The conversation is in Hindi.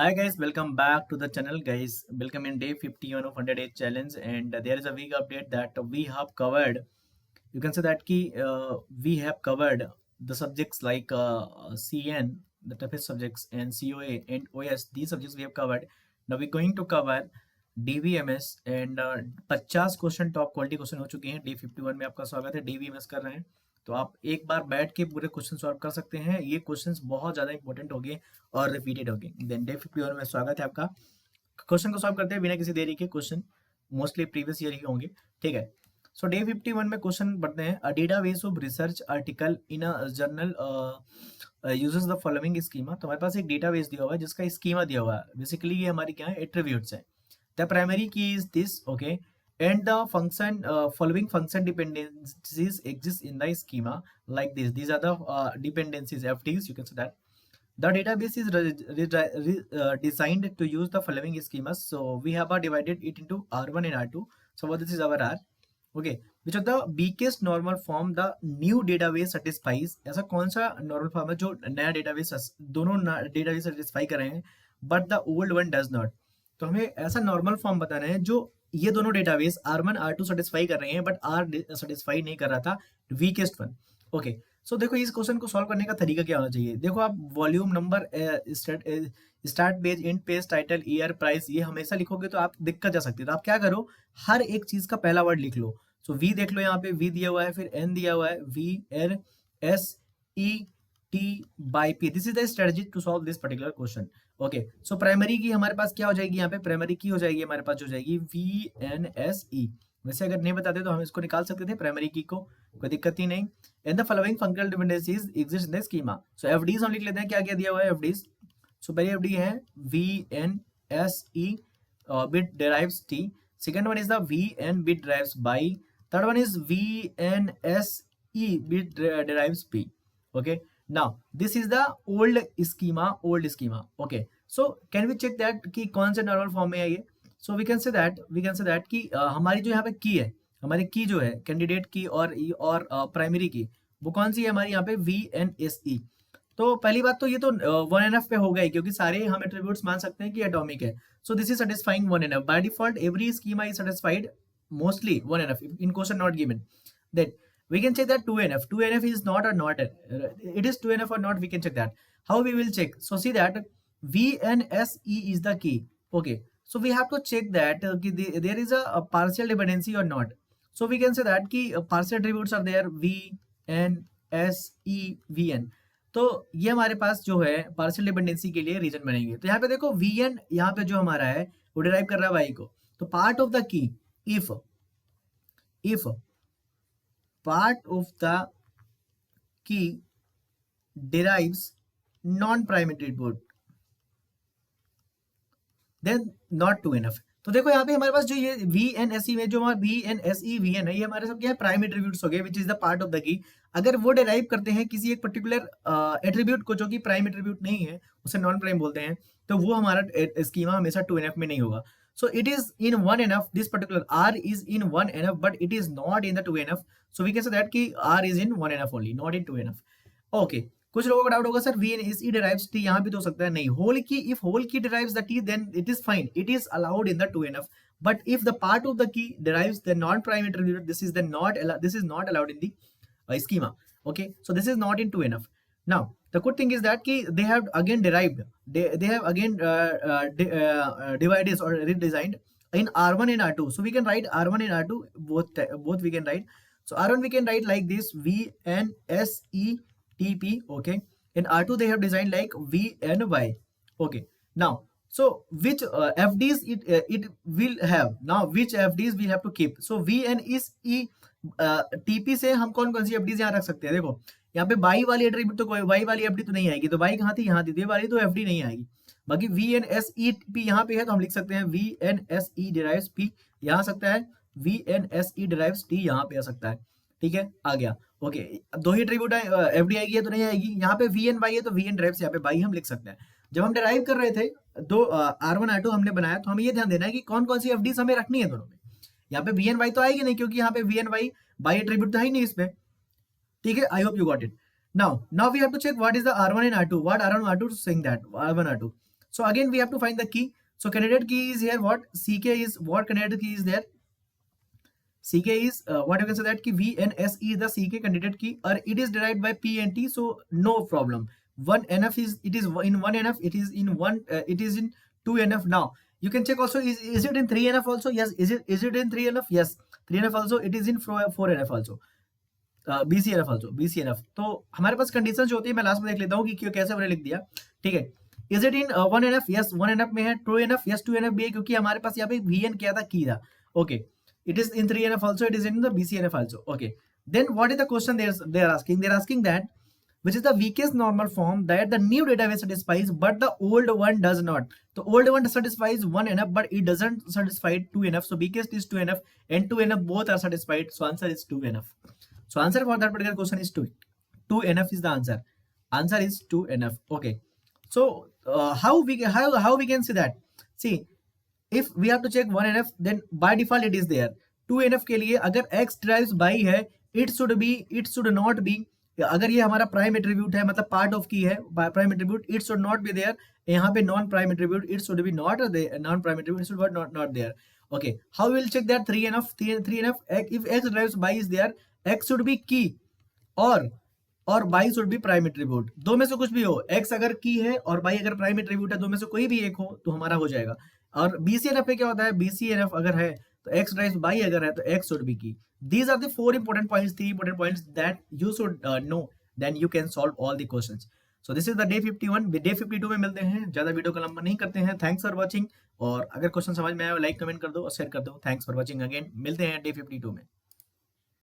Hi guys, welcome back to the channel guys. Welcome in day 51 of 100 days challenge, and there is a week update that we have covered. You can say that we have covered the subjects like CN, the toughest subjects, and COA and OS. These subjects we have covered. Now we're going to cover DVMS and 50 question top quality question हो चुके हैं। डे 51 में आपका स्वागत है। DVMS कर रहे हैं तो आप एक बार बैठ के पूरे क्वेश्चन सॉल्व कर सकते हैं। ये क्वेश्चंस बहुत ज़्यादा इंपॉर्टेंट होंगे और रिपीटेड होंगे। देन डे 51 में स्वागत है आपका। क्वेश्चन को सॉल्व करते हैं बिना किसी देरी के। क्वेश्चन मोस्टली प्रीवियस ईयर ही होंगे, ठीक है। सो डे 51 में क्वेश्चन पढ़ते हैं। A database of research article in a journal uses the following schema. तो हमारे पास एक डेटाबेस दिया हुआ है जिसका स्कीमा दिया हुआ है। बेसिकली ये हमारी क्या है, एट्रीब्यूट्स है। द प्राइमरी की is this, okay, and the function following function dependencies exist in the schema like this. These are the dependencies, FDs, you can say that. The database is designed to use the following schemas. So we have divided it into R1 and R2. So what this is our R, okay, which of the weakest normal form the new database satisfies. ऐसा कौन सा normal form है जो नया database दोनों database satisfy कर रहे हैं but the old one does not. तो हमें ऐसा नॉर्मल फॉर्म बताना है जो ये दोनों डेटाबेस R1 R2 सेटिस्फाई कर रहे हैं बट R सेटिस्फाई नहीं कर रहा था, वीकेस्ट वन। ओके, सो देखो इस क्वेश्चन को सॉल्व करने का तरीका क्या होना चाहिए। देखो आप volume number, start page, and page, title, year, price, ये हमेशा लिखोगे तो आप दिक्कत जा सकती है। तो आप क्या करो, हर एक चीज का पहला वर्ड लिख लो। सो वी देख लो, यहाँ पे वी दिया हुआ है, फिर एन दिया हुआ है, V N S E T Y P. This is the strategy to solve this particular question. Okay, so primary की हमारे पास क्या हो जाएगी, यहाँ पे प्राइमरी की हो जाएगी हमारे पास, हो जाएगी वी एन एस ई। वैसे अगर नहीं बताते तो हम इसको निकाल सकते थे प्राइमरी की को, कोई दिक्कत ही नहीं। And the following functional dependencies exist in the schema. So FDs हम लिख लेते हैं, क्या क्या दिया हुआ है एफडीज। सो पहली एफडी है V N S E bit derives T. Second one is the V N bit derives Y. Third one is V N S E bit derives P. Okay, now this is the old schema, okay, so can we check that कि कौन से नॉर्मल फॉर्म में है ये। so we can say that कि हमारी जो यहाँ पे की है, हमारी की जो है कैंडिडेट की और प्राइमरी की, वो कौन सी है हमारी यहाँ पे VNSE। तो पहली बात तो ये तो 1NF पे हो गई क्योंकि सारे हम एट्रीब्यूट्स मान सकते हैं कि एटॉमिक है। So this is satisfying 1NF by default. Every schema is satisfied mostly 1NF in question not given. Then we can check that 2NF. 2NF is not or not. It is 2NF or not, we can check that. How we will check? So see that VNSE is the key. Okay. So we have to check that there is a partial dependency or not. So we can say that partial attributes are there VNSE VN. तो ये हमारे पास जो है पार्शियल डिपेंडेंसी के लिए रीजन बनेंगे। तो यहाँ पे देखो VN यहाँ पे जो हमारा है वो डिराइव कर रहा है वाई को। तो part of the key if part of the key derives non-prime attribute then not 2NF। तो देखो यहाँ पे हमारे पास जो ये VNSE में जो हमारा VNSE VN है, ये हमारे सब क्या है, प्राइम एट्रीब्यूट्स हो गए which is the part of the key. अगर वो डिराइव करते हैं किसी एक पर्टिकुलर एट्रीब्यूट को जो कि प्राइम एट्रीब्यूट नहीं है, उसे नॉन प्राइम बोलते हैं, तो वो हमारा स्कीमा हमेशा 2NF में नहीं होगा। So it is in 1NF, this particular R is in 1NF but it is not in the 2NF. So we can say that कि R is in 1NF only, not in 2NF. Okay, कुछ लोगों का डाउट होगा सर VNSE derives T, यहाँ भी तो हो सकता है। नहीं, होल की, if whole key derives the T then it is fine, it is allowed in the 2NF. But if the part of the key derives the non-prime attribute, this is not allowed in the schema. Okay, so this is not in 2NF. Now the good thing is that they have again derived, they have again divided or redesigned in R1 and R2. So we can write R1 and R2 both we can write. So R1 we can write like this VNSETP, okay, in R2 they have designed like VNY. Okay, now so which FDs it will have, now which FDs we have to keep. So VNSE TP से हम कौन कौन सी FDs यहाँ रख सकते हैं। देखो यहाँ पे बाई वाली एट्रीब्यूट तो कोई, वाई वाली एफडी तो नहीं आएगी, तो बाई कहाँ थी, यहाँ थी, वाली तो एफडी नहीं आएगी। बाकी VNSEP यहाँ पे है तो हम लिख सकते हैं VNSE derives P, यहाँ आ सकता है VNSE derives T, यहाँ पे आ सकता है। ठीक है, आ गया। ओके, अब दो ही एट्रीब्यूट एफडी आएगी या तो नहीं आएगी। यहाँ पे VNY है तो VN derives यहाँ पे बाई हम लिख सकते हैं। जब हम डिराइव कर रहे थे दो R1 R2 हमने बनाया, तो हमें ये ध्यान देना है कि कौन कौन सी एफडीज हमें रखनी है दोनों में। यहाँ पे VNY तो आएगी नहीं क्योंकि यहाँ पे VNY बाई एट्रीब्यूट तो है ही नहीं इसमें। ठीक है, I hope you got it. Now we have to check what is the R1 and R2, what R1 and R2 is saying that R1 R2. So again we have to find the key. So candidate key is here, what ck is, what candidate key is there, ck is what you can say that ki vnse is the ck candidate key, or it is derived by p and t, so no problem. One nf is, it is in one nf, it is in one it is in two nf. Now you can check also, is it in 3 nf also, yes, is it in 3 nf, yes, 3 nf also, it is in 4 nf also, BCNF also, BCNF। तो हमारे पास कंडीशन जो होती है, मैं लास्ट में देख लेता हूँ कि क्यों कैसे मैंने लिख दिया, ठीक है। Is it in 1 NF, yes 1 NF में है। 2 NF, यस 2 NF भी है, क्योंकि हमारे पास यहाँ पे VN क्या था, की था, okay. It is in 3 NF also, it is in the BCNF also, okay. Then what is the question they are asking that which is the weakest normal form that the new database satisfies but the old one does not. The old one satisfies 1 NF but it doesn't satisfy 2 NF, so weakest is 2 NF and 2 NF both are satisfied, so answer is 2 NF. So answer for that particular question is 2 NF is the answer. Answer is 2 NF, okay. So how we can see that, see if we have to check 1 NF, then by default it is there. 2 NF के लिए अगर x drives by है, it should not be, अगर ये हमारा प्राइम एट्रीब्यूट है, मतलब पार्ट ऑफ की है prime attribute, it should not be there. यहाँ पे non prime attribute, it should be not non prime attribute, should not there, okay. How will check that 3 NF, 3 NF if x drives by is there, x should be की और by should be prime attribute, दो में से कुछ भी हो, x अगर की है और by अगर प्राइम एट्रीब्यूट है, दो में से कोई भी एक हो तो हमारा हो जाएगा। और BCNF पे क्या होता है, BCNF अगर है तो x drives by अगर है तो x should be की। These are the 3 important points that you should know, then you can solve all the questions. So this is the day 51, day 52 में मिलते हैं, ज्यादा वीडियो को लंबा नहीं करते हैं। थैंक्स फॉर वॉचिंग, और अगर क्वेश्चन समझ में आया लाइक कमेंट कर दो और शेयर कर दो। थैंक्स फॉर वॉचिंग अगेन, मिलते हैं डे 52 में।